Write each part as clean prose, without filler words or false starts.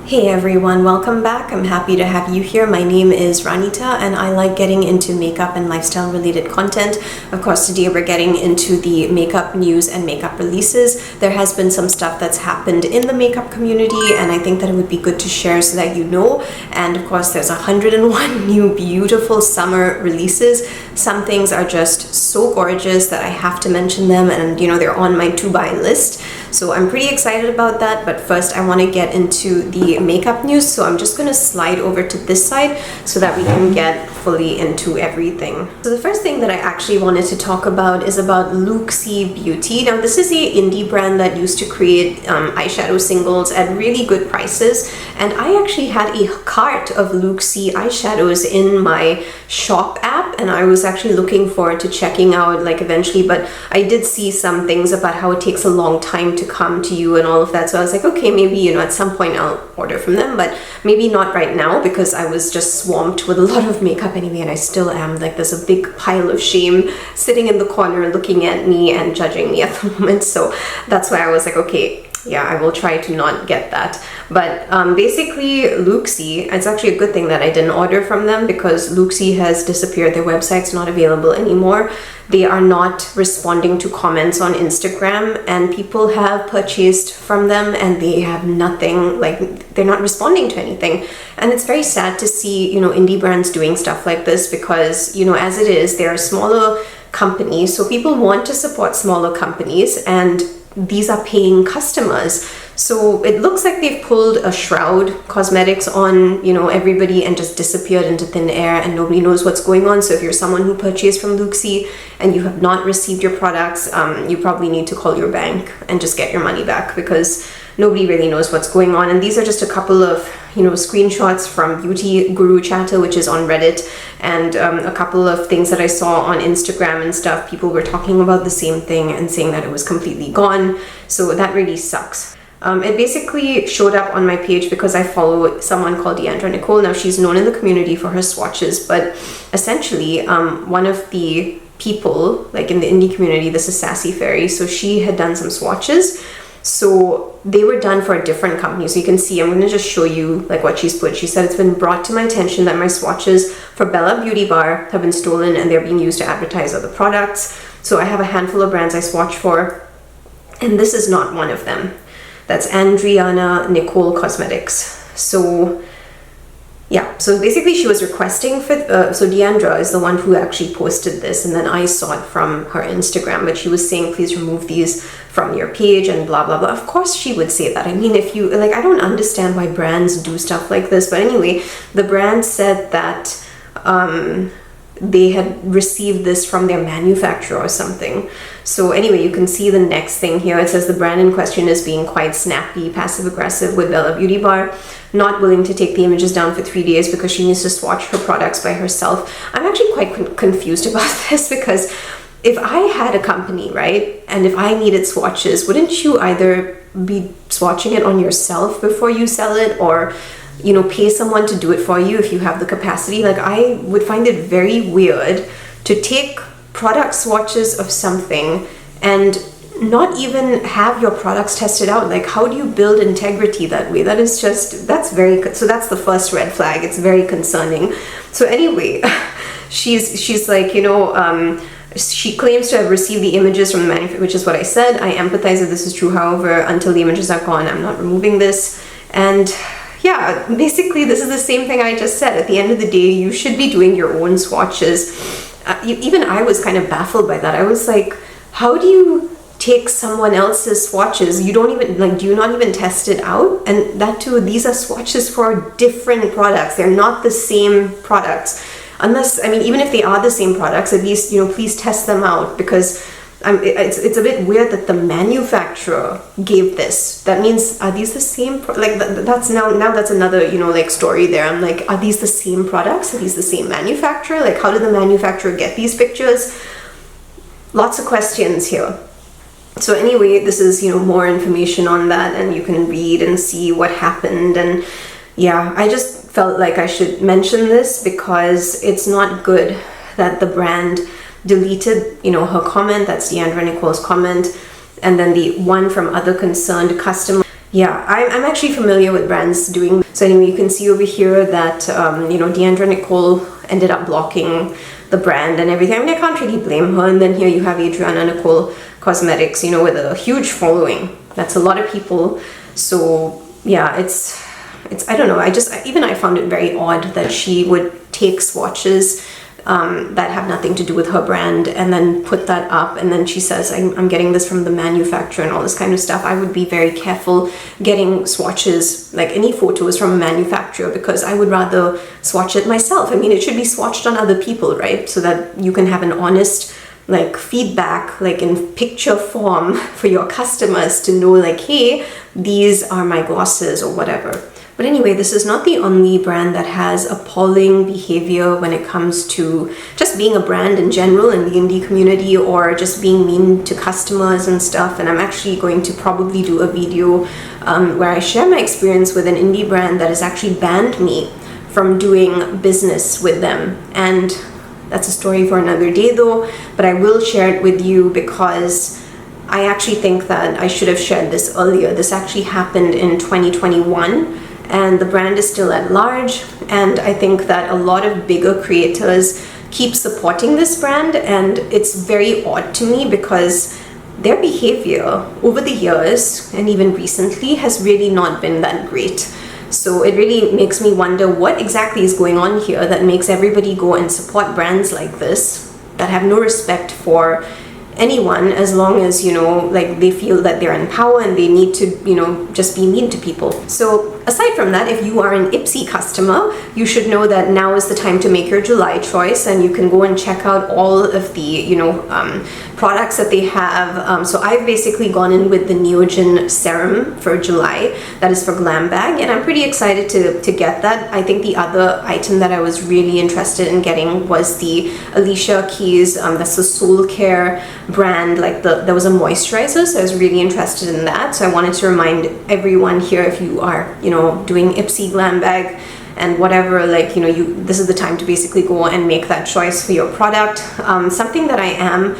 Hey everyone, welcome back. I'm happy to have you here. My name is Ranita and I like getting into makeup and lifestyle related content. Of course, today we're getting into the makeup news and makeup releases. There has been some stuff that's happened in the makeup community and I think that it would be good to share so that you know. And of course, there's 101 new beautiful summer releases. Some things are just so gorgeous that I have to mention them, and they're on my to buy list. So I'm pretty excited about that, but first I want to get into the makeup news. So I'm just going to slide over to this side so that we can get fully into everything. So the first thing that I actually wanted to talk about is about Looxi Beauty. Now this is a indie brand that used to create eyeshadow singles at really good prices, and I actually had a cart of Looxi eyeshadows in my shop app, and I was actually looking forward to checking out eventually, but I did see some things about how it takes a long time to come to you and all of that. So I was like, okay, maybe at some point I'll order from them, but maybe not right now because I was just swamped with a lot of makeup anyway, and I still am. There's a big pile of shame sitting in the corner looking at me and judging me at the moment. So that's why I was like, okay, yeah, I will try to not get that. But basically Looxi, it's actually a good thing that I didn't order from them because Looxi has disappeared. Their website's not available anymore. They are not responding to comments on Instagram, and people have purchased from them and they have nothing, they're not responding to anything. And it's very sad to see, indie brands doing stuff like this because, as it is, they're a smaller company. So people want to support smaller companies, and these are paying customers. So it looks like they've pulled a Shroud Cosmetics on everybody and just disappeared into thin air, and nobody knows what's going on. So if you're someone who purchased from Looxi and you have not received your products, you probably need to call your bank and just get your money back because nobody really knows what's going on. And these are just a couple of screenshots from Beauty Guru Chatter, which is on Reddit, and a couple of things that I saw on Instagram and stuff. People were talking about the same thing and saying that it was completely gone. So that really sucks. It basically showed up on my page because I follow someone called Nicole. Now she's known in the community for her swatches, but essentially one of the people in the indie community, this is Sassy Fairy, so she had done some swatches. So they were done for a different company. So you can see, I'm going to just show you what she's put. She said, it's been brought to my attention that my swatches for Bella Beaute Bar have been stolen and they're being used to advertise other products. So I have a handful of brands I swatch for, and this is not one of them. That's Nicole Cosmetics. So yeah, so basically she was requesting for, so Deandra is the one who actually posted this, and then I saw it from her Instagram, but she was saying, please remove these from your page and blah, blah, blah. Of course she would say that. I mean, if you, I don't understand why brands do stuff like this, but anyway, the brand said that they had received this from their manufacturer or something. So anyway, you can see the next thing here. It says the brand in question is being quite snappy, passive aggressive with Bella Beaute Bar, not willing to take the images down for 3 days because she needs to swatch her products by herself. I'm actually quite confused about this because if I had a company, right, and if I needed swatches, wouldn't you either be swatching it on yourself before you sell it, or pay someone to do it for you if you have the capacity? I would find it very weird to take product swatches of something and not even have your products tested out. How do you build integrity that way? So that's the first red flag. It's very concerning. So anyway, she's she claims to have received the images from the manufacturer, which is what I said. I empathize that this is true. However, until the images are gone, I'm not removing this. And yeah, basically this is the same thing I just said. At the end of the day, you should be doing your own swatches. Even I was kind of baffled by that. I was like, how do you take someone else's swatches? You don't even, do you not even test it out? And that too, these are swatches for different products. They're not the same products. Unless, even if they are the same products, at least, please test them out, because it's a bit weird that the manufacturer gave this. That means, are these the same that's now that's another story there. I'm like, are these the same products? Are these the same manufacturer? How did the manufacturer get these pictures? Lots of questions here. So anyway, this is more information on that, and you can read and see what happened. And yeah, I just felt like I should mention this because it's not good that the brand deleted her comment. That's Nicole's comment, and then the one from other concerned customer. Yeah, I'm actually familiar with brands doing. So anyway, you can see over here that, Deandra Nicole ended up blocking the brand and everything. I mean, I can't really blame her. And then here you have Adriana Nicole Cosmetics, with a huge following. That's a lot of people. So yeah, it's I don't know. I found it very odd that she would take swatches that have nothing to do with her brand and then put that up, and then she says, I'm getting this from the manufacturer and all this kind of stuff. I would be very careful getting swatches, like any photos from a manufacturer, because I would rather swatch it myself. I mean, it should be swatched on other people, right? So that you can have an honest feedback, in picture form for your customers to know, hey, these are my glosses or whatever. But anyway, this is not the only brand that has appalling behavior when it comes to just being a brand in general in the indie community, or just being mean to customers and stuff. And I'm actually going to probably do a video where I share my experience with an indie brand that has actually banned me from doing business with them. And that's a story for another day though, but I will share it with you because I actually think that I should have shared this earlier. This actually happened in 2021. And the brand is still at large, and I think that a lot of bigger creators keep supporting this brand, and it's very odd to me because their behavior over the years and even recently has really not been that great. So it really makes me wonder what exactly is going on here that makes everybody go and support brands like this that have no respect for anyone, as long as they feel that they're in power and they need to just be mean to people. So aside from that, if you are an Ipsy customer, you should know that now is the time to make your July choice, and you can go and check out all of the products that they have. So I've basically gone in with the Neogen serum for July, that is for Glam Bag, and I'm pretty excited to get that. I think the other item that I was really interested in getting was the Alicia Keys, that's the Soul Care brand, there was a moisturizer, so I was really interested in that. So I wanted to remind everyone here, if you are doing Ipsy Glam Bag and whatever, this is the time to basically go and make that choice for your product. Something that I am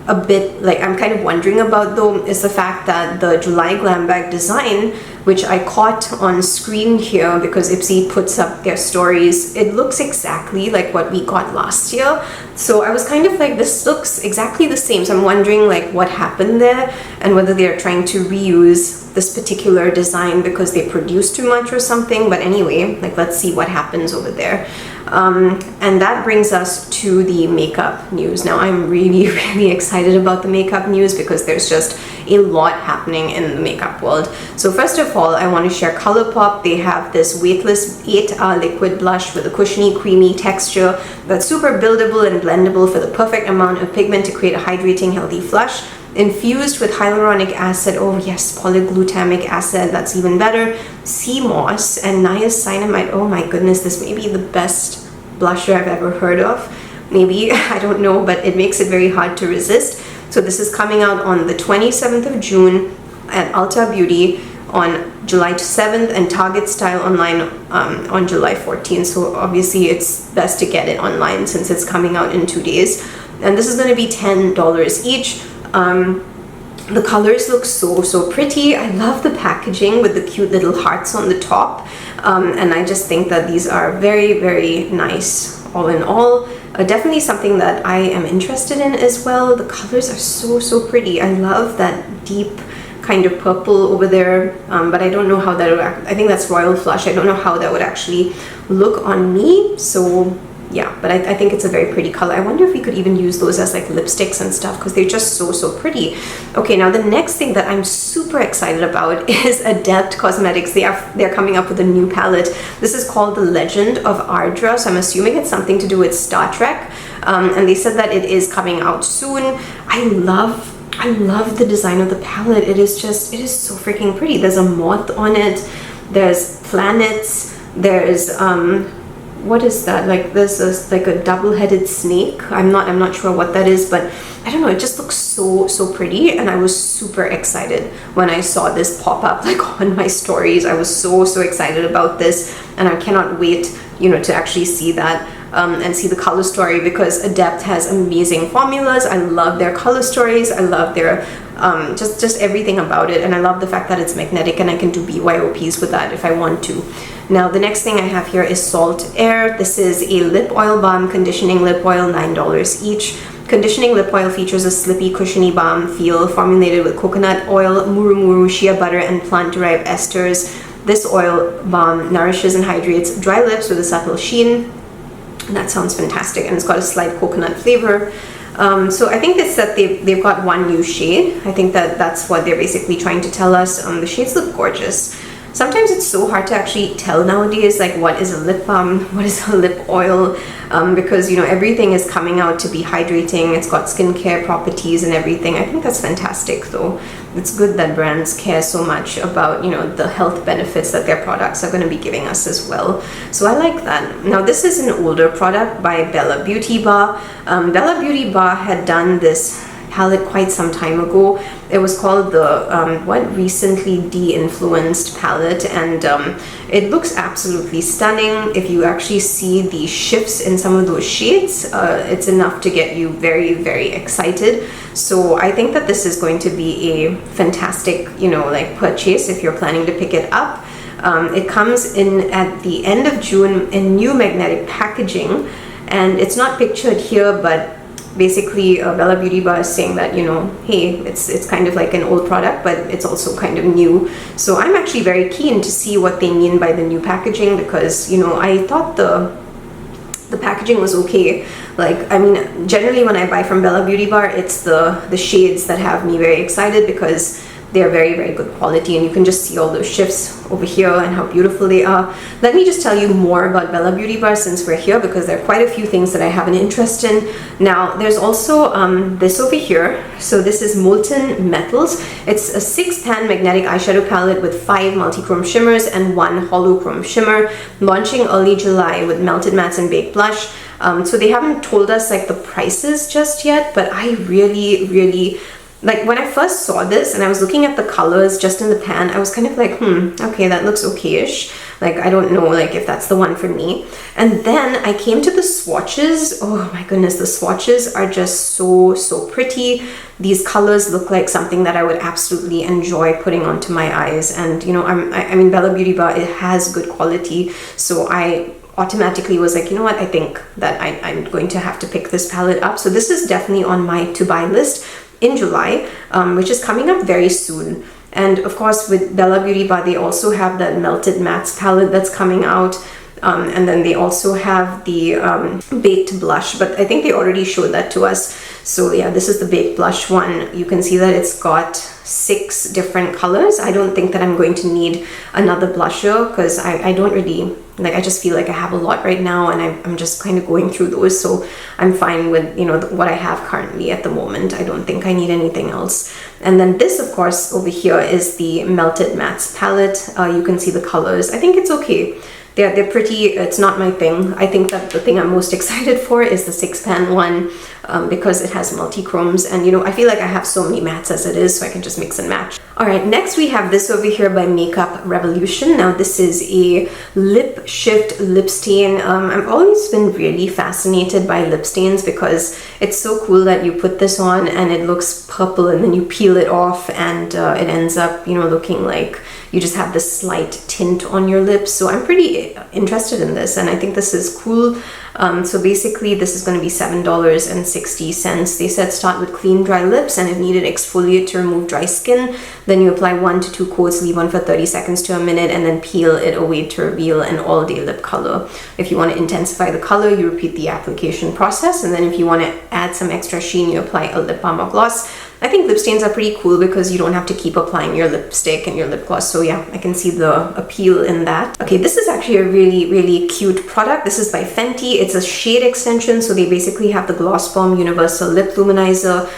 a bit I'm kind of wondering about though is the fact that the July Glam Bag design, which I caught on screen here because Ipsy puts up their stories, it looks exactly like what we got last year. So I was kind of this looks exactly the same. So I'm wondering what happened there and whether they're trying to reuse this particular design because they produced too much or something. But anyway, let's see what happens over there. And that brings us to the makeup news. Now I'm really, really excited about the makeup news because there's just a lot happening in the makeup world. So first of all, I want to share ColourPop. They have this weightless 8-hour liquid blush with a cushiony, creamy texture that's super buildable and blendable for the perfect amount of pigment to create a hydrating, healthy flush. Infused with hyaluronic acid, oh yes, polyglutamic acid, that's even better, sea moss, and niacinamide. Oh my goodness, this may be the best blusher I've ever heard of. Maybe, I don't know, but it makes it very hard to resist. So this is coming out on the 27th of June at Ulta Beauty on July 7th and Target Style online on July 14th. So obviously it's best to get it online since it's coming out in 2 days. And this is going to be $10 each. The colors look so pretty. I love the packaging with the cute little hearts on the top, and I just think that these are very, very nice all in all. Definitely something that I am interested in as well. The colors are so pretty. I love that deep kind of purple over there, but I don't know how that would I think that's Royal Flush. I don't know how that would actually look on me. So yeah, but I think it's a very pretty color. I wonder if we could even use those as lipsticks and stuff because they're just so pretty. Okay, now the next thing that I'm super excited about is Adept Cosmetics. They're coming up with a new palette. This is called The Legend of Ardra, so I'm assuming it's something to do with Star Trek. And they said that it is coming out soon. I love the design of the palette. It is so freaking pretty. There's a moth on it. There's planets. There's what is that? There's a double-headed snake. I'm not sure what that is, but I don't know, it just looks so pretty, and I was super excited when I saw this pop up on my stories. I was so excited about this, and I cannot wait to actually see that. and see the color story, because Adept has amazing formulas. I love their color stories. I love their just everything about it, and I love the fact that it's magnetic and I can do BYOPs with that if I want to. Now the next thing I have here is Salt Air. This is a lip oil balm, conditioning lip oil, $9 each. Conditioning lip oil features a slippy, cushiony balm feel formulated with coconut oil, murumuru, shea butter, and plant-derived esters. This oil balm nourishes and hydrates dry lips with a subtle sheen. That sounds fantastic, and it's got a slight coconut flavor. So I think it's that they've got one new shade. I think that's what they're basically trying to tell us. The shades look gorgeous. Sometimes it's so hard to actually tell nowadays, like what is a lip balm, what is a lip oil, because you know everything is coming out to be hydrating. It's got skincare properties and everything. I think that's fantastic though. It's good that brands care so much about, you know, the health benefits that their products are going to be giving us as well. So I like that. Now this is an older product by Bella Beaute Bar. Bella Beaute Bar had done this palette quite some time ago. It was called the recently de-influenced palette, and it looks absolutely stunning. If you actually see the shifts in some of those shades, it's enough to get you very, very excited. So I think that this is going to be a fantastic, you know, like purchase if you're planning to pick it up. It comes in at the end of June in new magnetic packaging, and it's not pictured here, but basically Bella Beaute Bar is saying that, you know, hey, it's kind of like an old product, but it's also kind of new. So I'm actually very keen to see what they mean by the new packaging, because, you know, I thought the packaging was okay. Like, I mean, generally when I buy from Bella Beaute Bar, it's the shades that have me very excited, because they're very, very good quality, and you can just see all those shifts over here and how beautiful they are. Let me just tell you more about Bella Beaute Bar since we're here, because there are quite a few things that I have an interest in. Now, there's also this over here. So this is Molten Metals. It's a 6-pan magnetic eyeshadow palette with 5 multi-chrome shimmers and 1 holochrome shimmer, launching early July with melted mattes and baked blush. So they haven't told us like the prices just yet, but I really, really like when I first saw this and I was looking at the colors just in the pan, I was kind of like, okay, that looks okay-ish. Like, I don't know, like if that's the one for me. And then I came to the swatches. Oh my goodness, the swatches are just so, so pretty. These colors look like something that I would absolutely enjoy putting onto my eyes. And you know, I mean, Bella Beaute Bar, it has good quality. So I automatically was like, you know what, I think that I'm going to have to pick this palette up. So this is definitely on my to-buy list in July, which is coming up very soon. And of course with Bella Beaute Bar, they also have that Melted Mattes palette that's coming out. And then they also have the baked blush, but I think they already showed that to us. So yeah, this is the baked blush one. You can see that it's got 6 different colors. I don't think that I'm going to need another blusher, because I don't really, like, I just feel like I have a lot right now, and I'm just kind of going through those. So I'm fine with, you know, what I have currently at the moment. I don't think I need anything else. And then this, of course, over here is the Melted Mattes palette. You can see the colors. I think it's okay. They're pretty. It's not my thing. I think that the thing I'm most excited for is the 6-pan one, because it has multi-chromes, and you know, I feel like I have so many mattes as it is, so I can just mix and match. Alright, next we have this over here by Makeup Revolution. Now this is a lip shift lip stain. I've always been really fascinated by lip stains, because it's so cool that you put this on and it looks purple, and then you peel it off and it ends up, you know, looking like you just have this slight tint on your lips. So I'm pretty interested in this, and I think this is cool. So basically this is going to be $7.60. They said start with clean dry lips, and if needed exfoliate to remove dry skin. Then you apply 1 to 2 coats, leave on for 30 seconds to a minute, and then peel it away to reveal an all-day lip color. If you want to intensify the color, you repeat the application process, and then if you want to add some extra sheen, you apply a lip balm or gloss. I think lip stains are pretty cool because you don't have to keep applying your lipstick and your lip gloss. So yeah, I can see the appeal in that. Okay, this is actually a really, really cute product. This is by Fenty. It's a shade extension. So they basically have the Gloss Bomb Universal Lip Luminizer.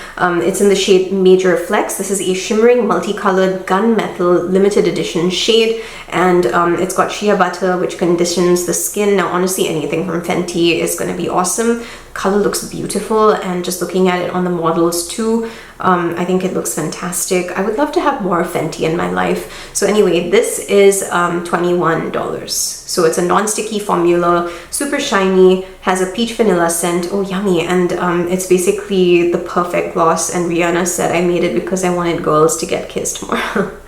It's in the shade Major Flex. This is a shimmering multicolored gunmetal limited edition shade. And it's got shea butter, which conditions the skin. Now, honestly, anything from Fenty is going to be awesome. Color looks beautiful, and just looking at it on the models too, I think it looks fantastic. I would love to have more Fenty in my life. So anyway, this is $21. So it's a non-sticky formula, super shiny, has a peach vanilla scent. Oh, yummy. And it's basically the perfect gloss, and Rihanna said I made it because I wanted girls to get kissed more.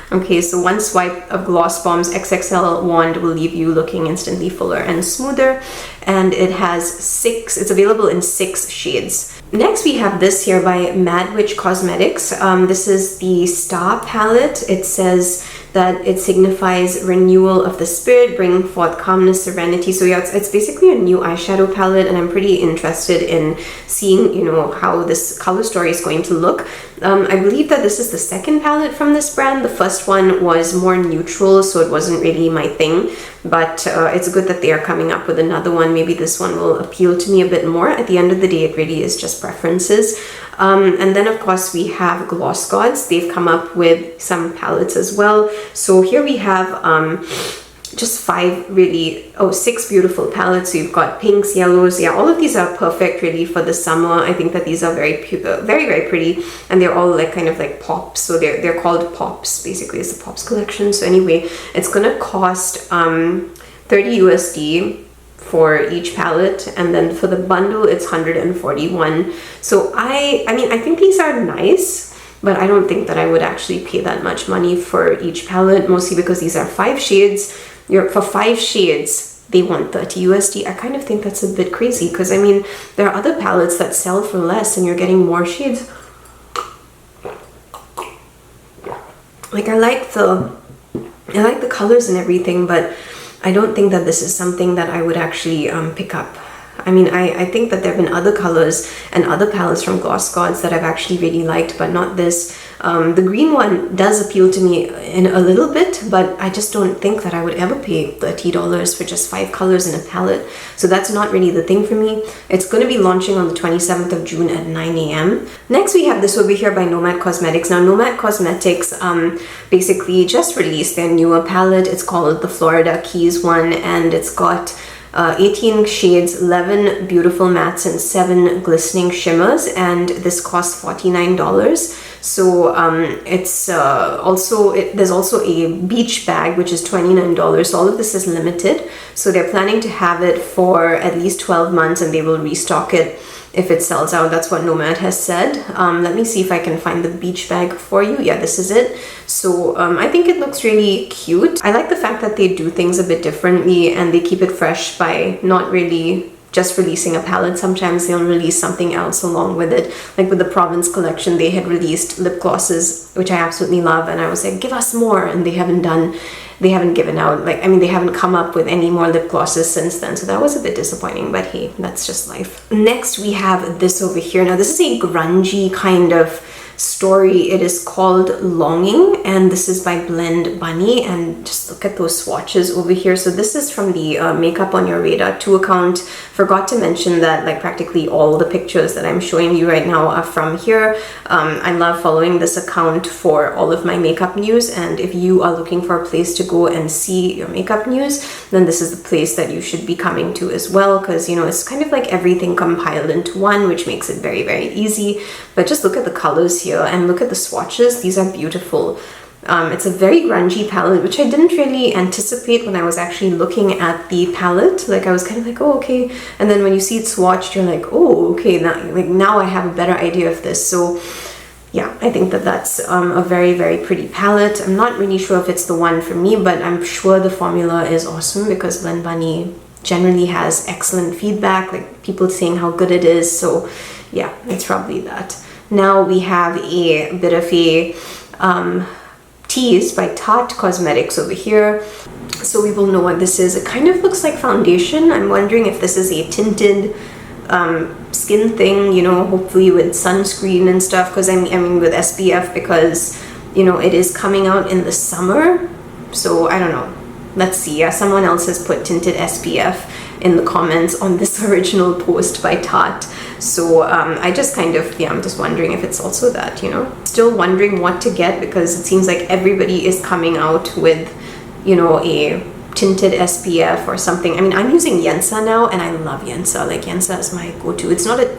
Okay, so one swipe of Gloss Bomb's XXL wand will leave you looking instantly fuller and smoother, and it has it's available in 6 shades. Next we have this here by Mad Witch Cosmetics. This is the Star palette. It says that it signifies renewal of the spirit, bringing forth calmness, serenity. So yeah, it's basically a new eyeshadow palette, and I'm pretty interested in seeing, you know, how this color story is going to look. I believe that this is the second palette from this brand. The first one was more neutral, so it wasn't really my thing, but it's good that they are coming up with another one. Maybe this one will appeal to me a bit more. At the end of the day, it really is just preferences. And then of course we have Gloss Gods. They've come up with some palettes as well. So here we have just 6 beautiful palettes. So you've got pinks, yellows. Yeah, all of these are perfect really for the summer. I think that these are very very pretty, and they're all like kind of like pops. So they're called pops. Basically, it's the pops collection. So anyway, it's gonna cost 30 USD for each palette, and then for the bundle it's 141. So I mean I think these are nice, but I don't think that I would actually pay that much money for each palette, mostly because these are 5 shades. For 5 shades they want 30 USD. I kind of think that's a bit crazy, because I mean there are other palettes that sell for less and you're getting more shades. Like I like the colors and everything, but I don't think that this is something that I would actually pick up. I mean, I think that there have been other colors and other palettes from Gloss Gods that I've actually really liked, but not this. The green one does appeal to me in a little bit, but I just don't think that I would ever pay $30 for just 5 colors in a palette. So that's not really the thing for me. It's going to be launching on the 27th of June at 9 a.m. Next we have this over here by Nomad Cosmetics. Now Nomad Cosmetics basically just released their newer palette. It's called the Florida Keys one, and it's got 18 shades, 11 beautiful mattes, and 7 glistening shimmers, and this costs $49. So there's also a beach bag which is $29. So all of this is limited, so they're planning to have it for at least 12 months, and they will restock it if it sells out. That's what Nomad has said. Let me see if I can find the beach bag for you. Yeah, this is it. So I think it looks really cute. I like the fact that they do things a bit differently, and they keep it fresh by not really just releasing a palette. Sometimes they'll release something else along with it. Like with the Province collection, they had released lip glosses, which I absolutely love, and I was like, give us more, and they haven't given out, like, I mean, they haven't come up with any more lip glosses since then, so that was a bit disappointing, but hey, that's just life. Next we have this over here. Now this is a grungy kind of story. It is called Longing, and this is by Blend Bunny, and just look at those swatches over here. So this is from the Makeup on Your Radar 2 account. Forgot to mention that like practically all the pictures that I'm showing you right now are from here. I love following this account for all of my makeup news, and if you are looking for a place to go and see your makeup news, then this is the place that you should be coming to as well, because you know it's kind of like everything compiled into one, which makes it very, very easy. But just look at the colors here and look at the swatches. These are beautiful. It's a very grungy palette, which I didn't really anticipate when I was actually looking at the palette. Like I was kind of like, oh, okay. And then when you see it swatched, you're like, oh, okay. Now I have a better idea of this. So yeah, I think that that's a very, very pretty palette. I'm not really sure if it's the one for me, but I'm sure the formula is awesome, because Blend Bunny generally has excellent feedback, like people saying how good it is. So yeah, it's probably that. Now we have a bit of a tease by Tarte Cosmetics over here. So we will know what this is. It kind of looks like foundation. I'm wondering if this is a tinted skin thing, you know, hopefully with sunscreen and stuff, because I mean with SPF, because you know it is coming out in the summer. So I don't know. Let's see. Yeah, someone else has put tinted SPF in the comments on this original post by Tarte. So I just kind of, yeah, I'm just wondering if it's also that, you know. Still wondering what to get, because it seems like everybody is coming out with, you know, a tinted SPF or something. I mean, I'm using Yensa now, and I love Yensa. Like Yensa is my go-to. It's not a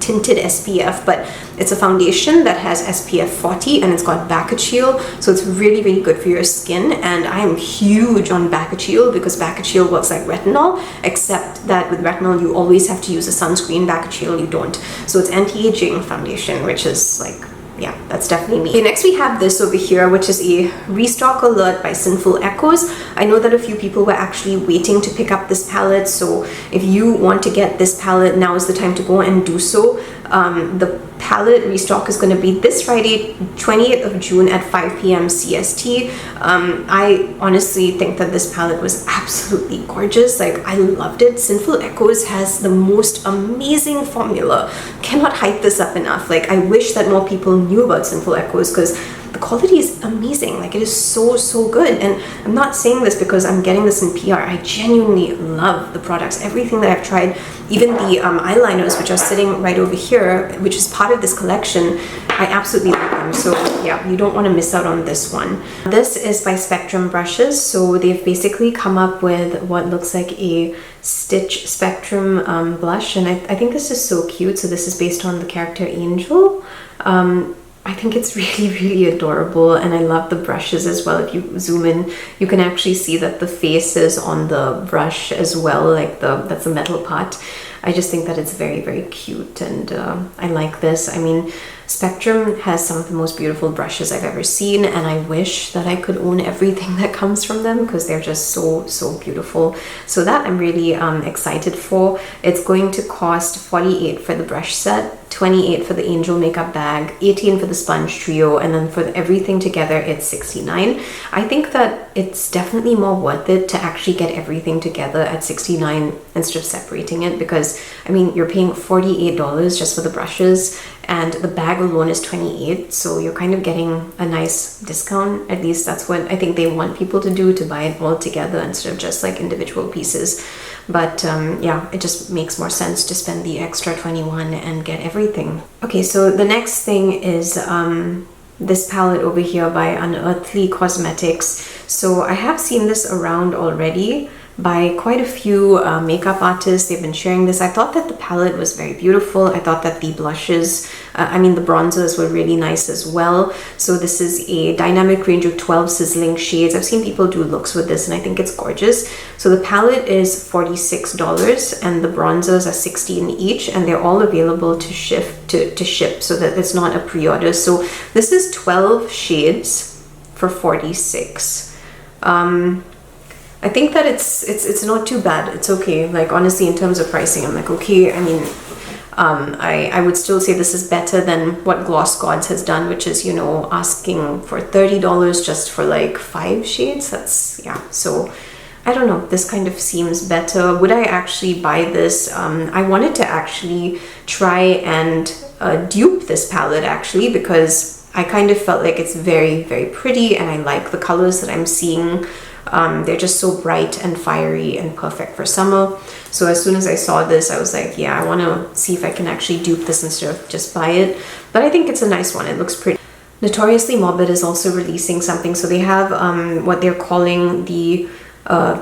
tinted SPF, but it's a foundation that has SPF 40 and it's got Bakuchiol, so it's really, really good for your skin. And I am huge on Bakuchiol because Bakuchiol works like retinol, except that with retinol you always have to use a sunscreen. Bakuchiol you don't. So it's anti-aging foundation, which is like, yeah, that's definitely me. Okay, next we have this over here, which is a restock alert by Sinful Echoes. I know that a few people were actually waiting to pick up this palette, so if you want to get this palette, now is the time to go and do so. The palette restock is going to be this Friday, 28th of June at 5 p.m. CST. I honestly think that this palette was absolutely gorgeous. Like, I loved it. Sinful Echoes has the most amazing formula. Cannot hype this up enough. Like, I wish that more people knew about Sinful Echoes because the quality is amazing. Like, it is so good. And I'm not saying this because I'm getting this in PR. I genuinely love the products. Everything that I've tried, even the eyeliners, which are sitting right over here, which is part of this collection, I absolutely love them. So yeah, you don't want to miss out on this one. This is by Spectrum Brushes. So they've basically come up with what looks like a Stitch Spectrum blush, and I think this is so cute. So this is based on the character Angel. I think it's really adorable, and I love the brushes as well. If you zoom in, you can actually see that the face is on the brush as well, like that's the metal part. I just think that it's very cute, and I like this. I mean, Spectrum has some of the most beautiful brushes I've ever seen, and I wish that I could own everything that comes from them because they're just so beautiful. So that I'm really excited for. It's going to cost $48 for the brush set, $28 for the Angel makeup bag, $18 for the sponge trio, and then for everything together it's $69. I think that it's definitely more worth it to actually get everything together at $69 instead of separating it, because I mean, you're paying $48 just for the brushes and the bag alone is $28, so you're kind of getting a nice discount. At least that's what I think they want people to do, to buy it all together instead of just like individual pieces. But yeah, it just makes more sense to spend the extra $21 and get everything. Okay, so the next thing is this palette over here by Unearthly Cosmetics. So I have seen this around already by quite a few makeup artists. They've been sharing this. I thought that the palette was very beautiful. I thought that the blushes, the bronzers were really nice as well. So this is a dynamic range of 12 sizzling shades. I've seen people do looks with this and I think it's gorgeous. So the palette is $46 and the bronzers are $16 each, and they're all available to ship so that it's not a pre-order. So this is 12 shades for $46. I think that it's not too bad. It's okay. Like, honestly, in terms of pricing, I'm like, okay. I mean, I would still say this is better than what Gloss Gods has done, which is, you know, asking for $30 just for like 5 shades. That's, yeah. So I don't know. This kind of seems better. Would I actually buy this? I wanted to actually try and dupe this palette actually, because I kind of felt like it's very pretty and I like the colors that I'm seeing. They're just so bright and fiery and perfect for summer. So as soon as I saw this, I was like, yeah, I want to see if I can actually dupe this instead of just buy it. But I think it's a nice one. It looks pretty. Notoriously Morbid is also releasing something. So they have what they're calling the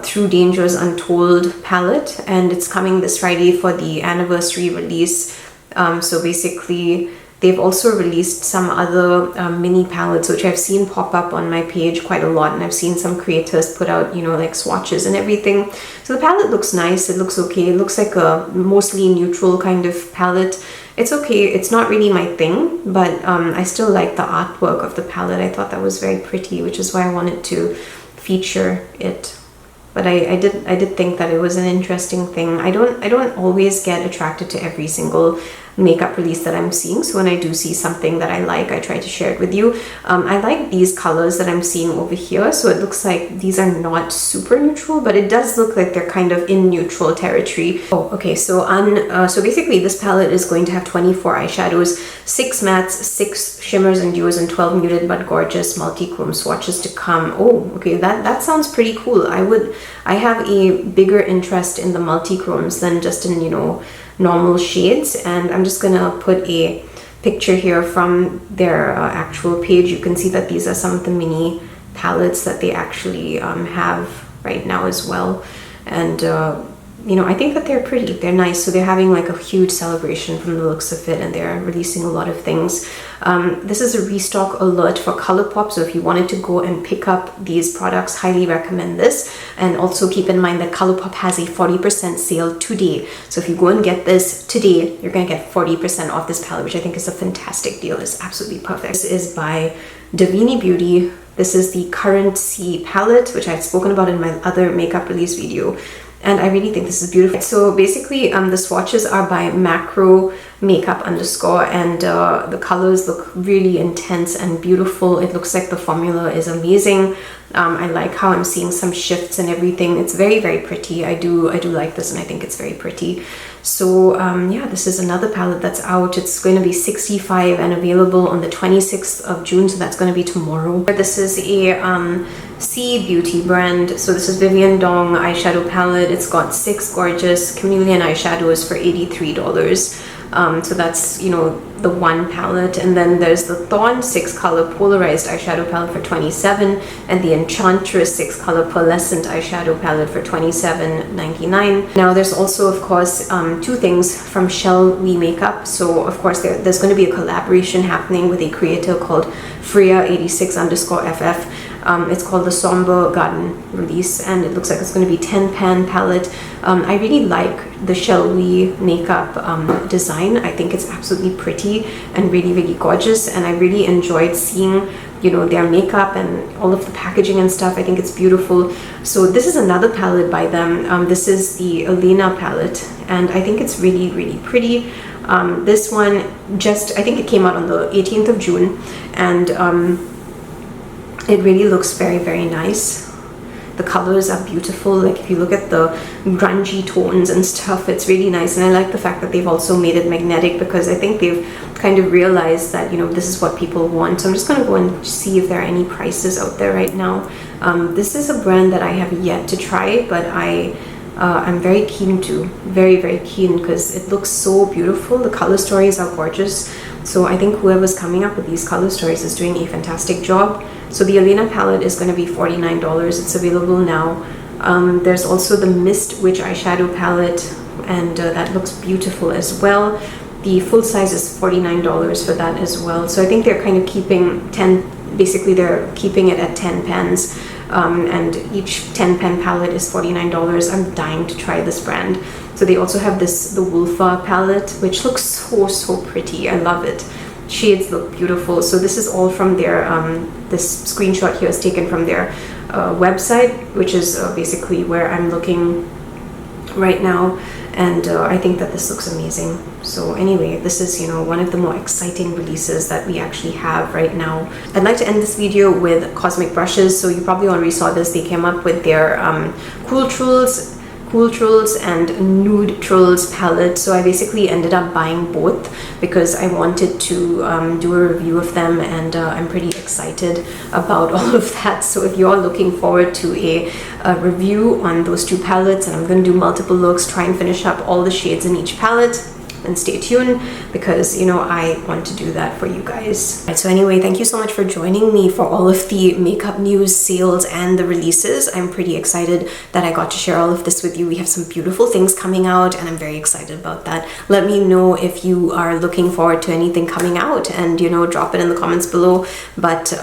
Through Dangers Untold palette, and it's coming this Friday for the anniversary release. So basically, they've also released some other mini palettes, which I've seen pop up on my page quite a lot, and I've seen some creators put out, you know, like swatches and everything. So the palette looks nice. It looks okay. It looks like a mostly neutral kind of palette. It's okay. It's not really my thing, but I still like the artwork of the palette. I thought that was very pretty, which is why I wanted to feature it. But I did think that it was an interesting thing. I don't always get attracted to every single makeup release that I'm seeing, so when I do see something that I like, I try to share it with you. I like these colors that I'm seeing over here. So it looks like these are not super neutral, but it does look like they're kind of in neutral territory. Oh, okay. So so basically this palette is going to have 24 eyeshadows, 6 mattes, 6 shimmers and dews, and 12 muted but gorgeous multi-chrome swatches to come. Oh, okay. That sounds pretty cool. I have a bigger interest in the multi-chromes than just in, you know, normal shades, and I'm just gonna put a picture here from their actual page. You can see that these are some of the mini palettes that they actually have right now as well, and you know, I think that they're pretty, they're nice. So they're having like a huge celebration from the looks of it, and they're releasing a lot of things. This is a restock alert for ColourPop, so if you wanted to go and pick up these products, highly recommend this. And also keep in mind that ColourPop has a 40% sale today. So if you go and get this today, you're gonna get 40% off this palette, which I think is a fantastic deal. It's absolutely perfect. This is by Davini Beauty. This is the Currentsea Palette, which I've spoken about in my other makeup release video. And I really think this is beautiful. So basically, the swatches are by Macro Makeup _ and the colors look really intense and beautiful. It looks like the formula is amazing. I like how I'm seeing some shifts and everything. It's very, very pretty. I do like this, and I think it's very pretty. So yeah, this is another palette that's out. It's going to be $65 and available on the 26th of June, so that's going to be tomorrow. This is a Looxi Beauty brand. So this is Vivian Dong eyeshadow palette. It's got 6 gorgeous chameleon eyeshadows for $83. So that's, you know, the one palette. And then there's the Thorn 6-color polarized eyeshadow palette for $27, and the Enchantress 6-color pearlescent eyeshadow palette for $27.99. Now there's also, of course, 2 things from Shell We Makeup. So of course there's going to be a collaboration happening with a creator called Freya86_FF. It's called the Somber Garden release, and it looks like it's going to be 10-pan palette. I really like the Shell We Makeup design. I think it's absolutely pretty and really, really gorgeous, and I really enjoyed seeing, you know, their makeup and all of the packaging and stuff. I think it's beautiful. So this is another palette by them. This is the Elena palette, and I think it's really, really pretty. This one I think it came out on the 18th of June, and it really looks very, very nice. The colors are beautiful. Like if you look at the grungy tones and stuff, it's really nice. And I like the fact that they've also made it magnetic, because I think they've kind of realized that, you know, this is what people want. So I'm just going to go and see if there are any prices out there right now. This is a brand that I have yet to try, but I'm very keen to, very, very keen, because it looks so beautiful. The color stories are gorgeous. So I think whoever's coming up with these color stories is doing a fantastic job. So the Elena palette is going to be $49. It's available now. There's also the Mist Witch eyeshadow palette, and that looks beautiful as well. The full size is $49 for that as well. So I think they're kind of keeping basically they're keeping it at 10 pans. And each 10-pan palette is $49. I'm dying to try this brand. So they also have the Wolfa palette, which looks so pretty. I love it. Shades look beautiful. So this is all from their this screenshot here is taken from their website, which is basically where I'm looking right now, and I think that this looks amazing. So anyway, this is, you know, one of the more exciting releases that we actually have right now. I'd like to end this video with cosmic brushes. So you probably already saw this. They came up with their Cooltrals and Nudetral palette. So I basically ended up buying both because I wanted to do a review of them, and I'm pretty excited about all of that. So if you're looking forward to a review on those 2 palettes, and I'm going to do multiple looks, try and finish up all the shades in each palette, and stay tuned, because, you know, I want to do that for you guys. Right, so anyway, thank you so much for joining me for all of the makeup news, sales, and the releases. I'm pretty excited that I got to share all of this with you. We have some beautiful things coming out, and I'm very excited about that. Let me know if you are looking forward to anything coming out, and, you know, drop it in the comments below. But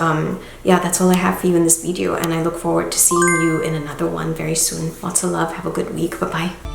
yeah, that's all I have for you in this video, and I look forward to seeing you in another one very soon. Lots of love. Have a good week. Bye-bye.